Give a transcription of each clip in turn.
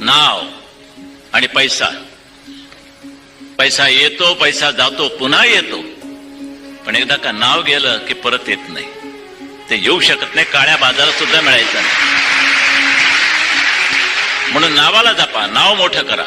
नाव आणि पैसा. पैसा येतो, पैसा जातो, पुन्हा येतो, पण एकदा का नाव गेलं की परत येत नाही. ते येऊ शकत नाही, काळ्या बाजारात सुद्धा मिळायचं नाही. म्हणून नावाला जपा, नाव मोठं करा.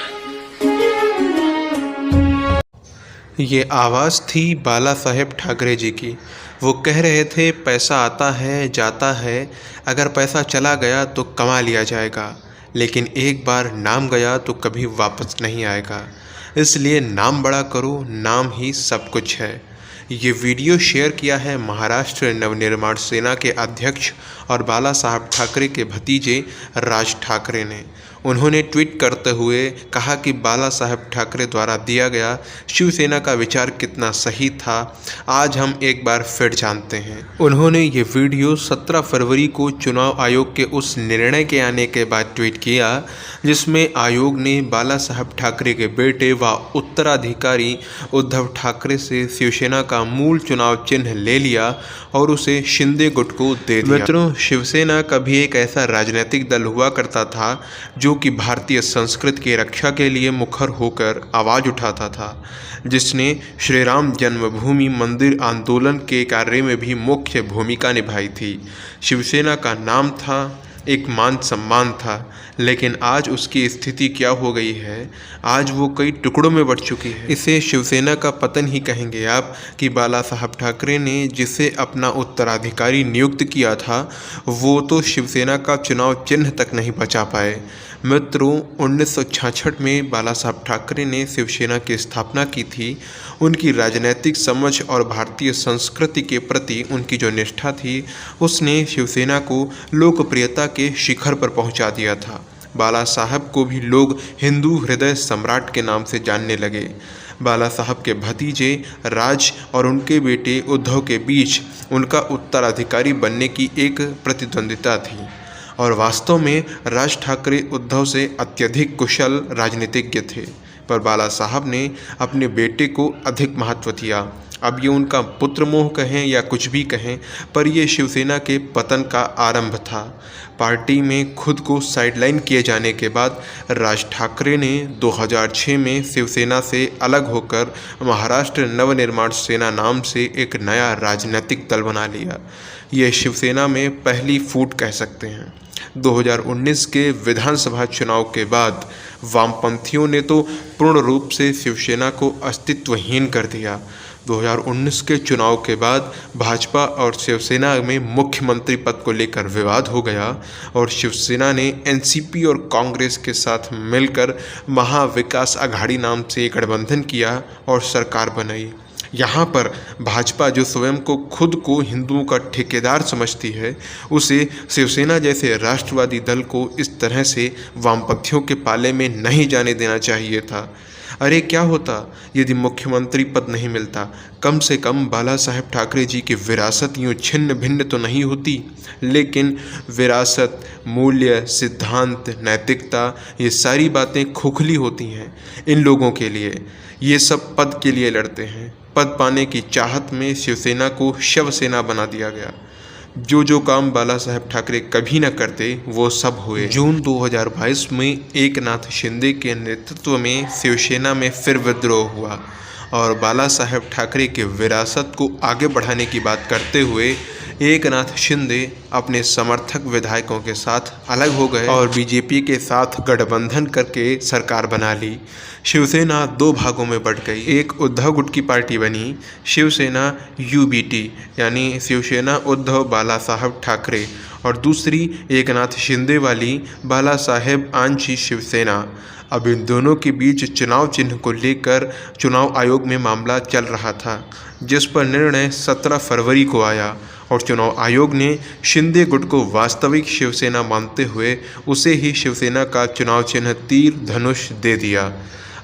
ये आवाज़ थी बाला साहेब ठाकरे जी की. वो कह रहे थे पैसा आता है जाता है, अगर पैसा चला गया तो कमा लिया जाएगा, लेकिन एक बार नाम गया तो कभी वापस नहीं आएगा. इसलिए नाम बड़ा करो, नाम ही सब कुछ है. ये वीडियो शेयर किया है महाराष्ट्र नवनिर्माण सेना के अध्यक्ष और बाला साहब ठाकरे के भतीजे राज ठाकरे ने. उन्होंने ट्वीट करते हुए कहा कि बाला साहब ठाकरे द्वारा दिया गया शिवसेना का विचार कितना सही था, आज हम एक बार फिर जानते हैं. उन्होंने ये वीडियो 17 फरवरी को चुनाव आयोग के उस निर्णय के आने के बाद ट्वीट किया जिसमें आयोग ने बाला साहब ठाकरे के बेटे व उत्तराधिकारी उद्धव ठाकरे से शिवसेना का मूल चुनाव चिन्ह ले लिया और उसे शिंदे गुट को दे दिया. मित्रों, शिवसेना कभी एक ऐसा राजनीतिक दल हुआ करता था जो कि भारतीय संस्कृति की रक्षा के लिए मुखर होकर आवाज़ उठाता था, जिसने श्री राम जन्मभूमि मंदिर आंदोलन के कार्य में भी मुख्य भूमिका निभाई थी. शिवसेना का नाम था, एक मान सम्मान था, लेकिन आज उसकी स्थिति क्या हो गई है, आज वो कई टुकड़ों में बट चुकी है. इसे शिवसेना का पतन ही कहेंगे आप कि बाला साहब ठाकरे ने जिसे अपना उत्तराधिकारी नियुक्त किया था वो तो शिवसेना का चुनाव चिन्ह तक नहीं बचा पाए. मित्रों, 1966 में बाला साहब ठाकरे ने शिवसेना की स्थापना की थी. उनकी राजनीतिक समझ और भारतीय संस्कृति के प्रति उनकी जो निष्ठा थी उसने शिवसेना को लोकप्रियता के शिखर पर पहुंचा दिया था. बाला साहब को भी लोग हिंदू हृदय सम्राट के नाम से जानने लगे. बाला साहब के भतीजे राज और उनके बेटे उद्धव के बीच उनका उत्तराधिकारी बनने की एक प्रतिद्वंदिता थी और वास्तव में राज ठाकरे उद्धव से अत्यधिक कुशल राजनीतिज्ञ थे, पर बाला साहब ने अपने बेटे को अधिक महत्व दिया. अब ये उनका पुत्र मोह कहें या कुछ भी कहें, पर ये शिवसेना के पतन का आरंभ था. पार्टी में खुद को साइडलाइन किए जाने के बाद राज ठाकरे ने 2006 में शिवसेना से अलग होकर महाराष्ट्र नवनिर्माण सेना नाम से एक नया राजनीतिक दल बना लिया. ये शिवसेना में पहली फूट कह सकते हैं. 2019 के विधानसभा चुनाव के बाद वामपंथियों ने तो पूर्ण रूप से शिवसेना को अस्तित्वहीन कर दिया. 2019 के चुनाव के बाद भाजपा और शिवसेना में मुख्यमंत्री पद को लेकर विवाद हो गया और शिवसेना ने एनसीपी और कांग्रेस के साथ मिलकर महाविकास आघाड़ी नाम से एक गठबंधन किया और सरकार बनाई. यहाँ पर भाजपा जो स्वयं को खुद को हिंदुओं का ठेकेदार समझती है, उसे शिवसेना जैसे राष्ट्रवादी दल को इस तरह से वामपंथियों के पाले में नहीं जाने देना चाहिए था. अरे क्या होता यदि मुख्यमंत्री पद नहीं मिलता, कम से कम बाला साहेब ठाकरे जी की विरासत यूँ छिन्न भिन्न तो नहीं होती. लेकिन विरासत, मूल्य, सिद्धांत, नैतिकता, ये सारी बातें खोखली होती हैं इन लोगों के लिए. ये सब पद के लिए लड़ते हैं. पद पाने की चाहत में शिवसेना को शवसेना बना दिया गया. जो काम बाला साहेब ठाकरे कभी न करते वो सब हुए. जून 2022 में एकनाथ शिंदे के नेतृत्व में शिवसेना में फिर विद्रोह हुआ और बाला साहेब ठाकरे के विरासत को आगे बढ़ाने की बात करते हुए एकनाथ शिंदे अपने समर्थक विधायकों के साथ अलग हो गए और बीजेपी के साथ गठबंधन करके सरकार बना ली. शिवसेना दो भागों में बंट गई. एक उद्धव गुट की पार्टी बनी, शिवसेना यूबीटी यानी शिवसेना उद्धव बाला साहब ठाकरे, और दूसरी एकनाथ शिंदे वाली बाला साहेब आंची शिवसेना. अब इन दोनों के बीच चुनाव चिन्ह को लेकर चुनाव आयोग में मामला चल रहा था, जिस पर निर्णय 17 फरवरी को आया और चुनाव आयोग ने शिंदे गुट को वास्तविक शिवसेना मानते हुए उसे ही शिवसेना का चुनाव चिन्ह तीर धनुष दे दिया.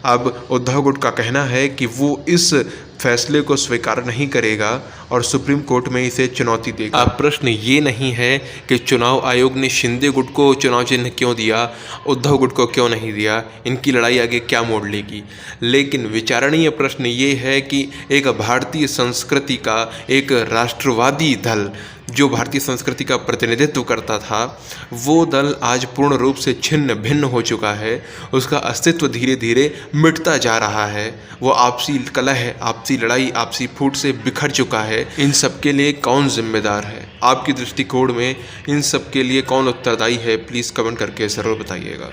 अब उद्धव गुट का कहना है कि वो इस फैसले को स्वीकार नहीं करेगा और सुप्रीम कोर्ट में इसे चुनौती देगा. अब प्रश्न ये नहीं है कि चुनाव आयोग ने शिंदे गुट को चुनाव चिन्ह क्यों दिया, उद्धव गुट को क्यों नहीं दिया, इनकी लड़ाई आगे क्या मोड़ लेगी. लेकिन विचारणीय प्रश्न ये है कि एक भारतीय संस्कृति का एक राष्ट्रवादी दल जो भारतीय संस्कृति का प्रतिनिधित्व करता था, वो दल आज पूर्ण रूप से छिन्न भिन्न हो चुका है। उसका अस्तित्व धीरे धीरे मिटता जा रहा है। वो आपसी कलह, आपसी लड़ाई, आपसी फूट से बिखर चुका है। इन सब के लिए कौन जिम्मेदार है? आपकी दृष्टिकोण में इन सब के लिए कौन उत्तरदायी है? प्लीज़ कमेंट करके ज़रूर बताइएगा।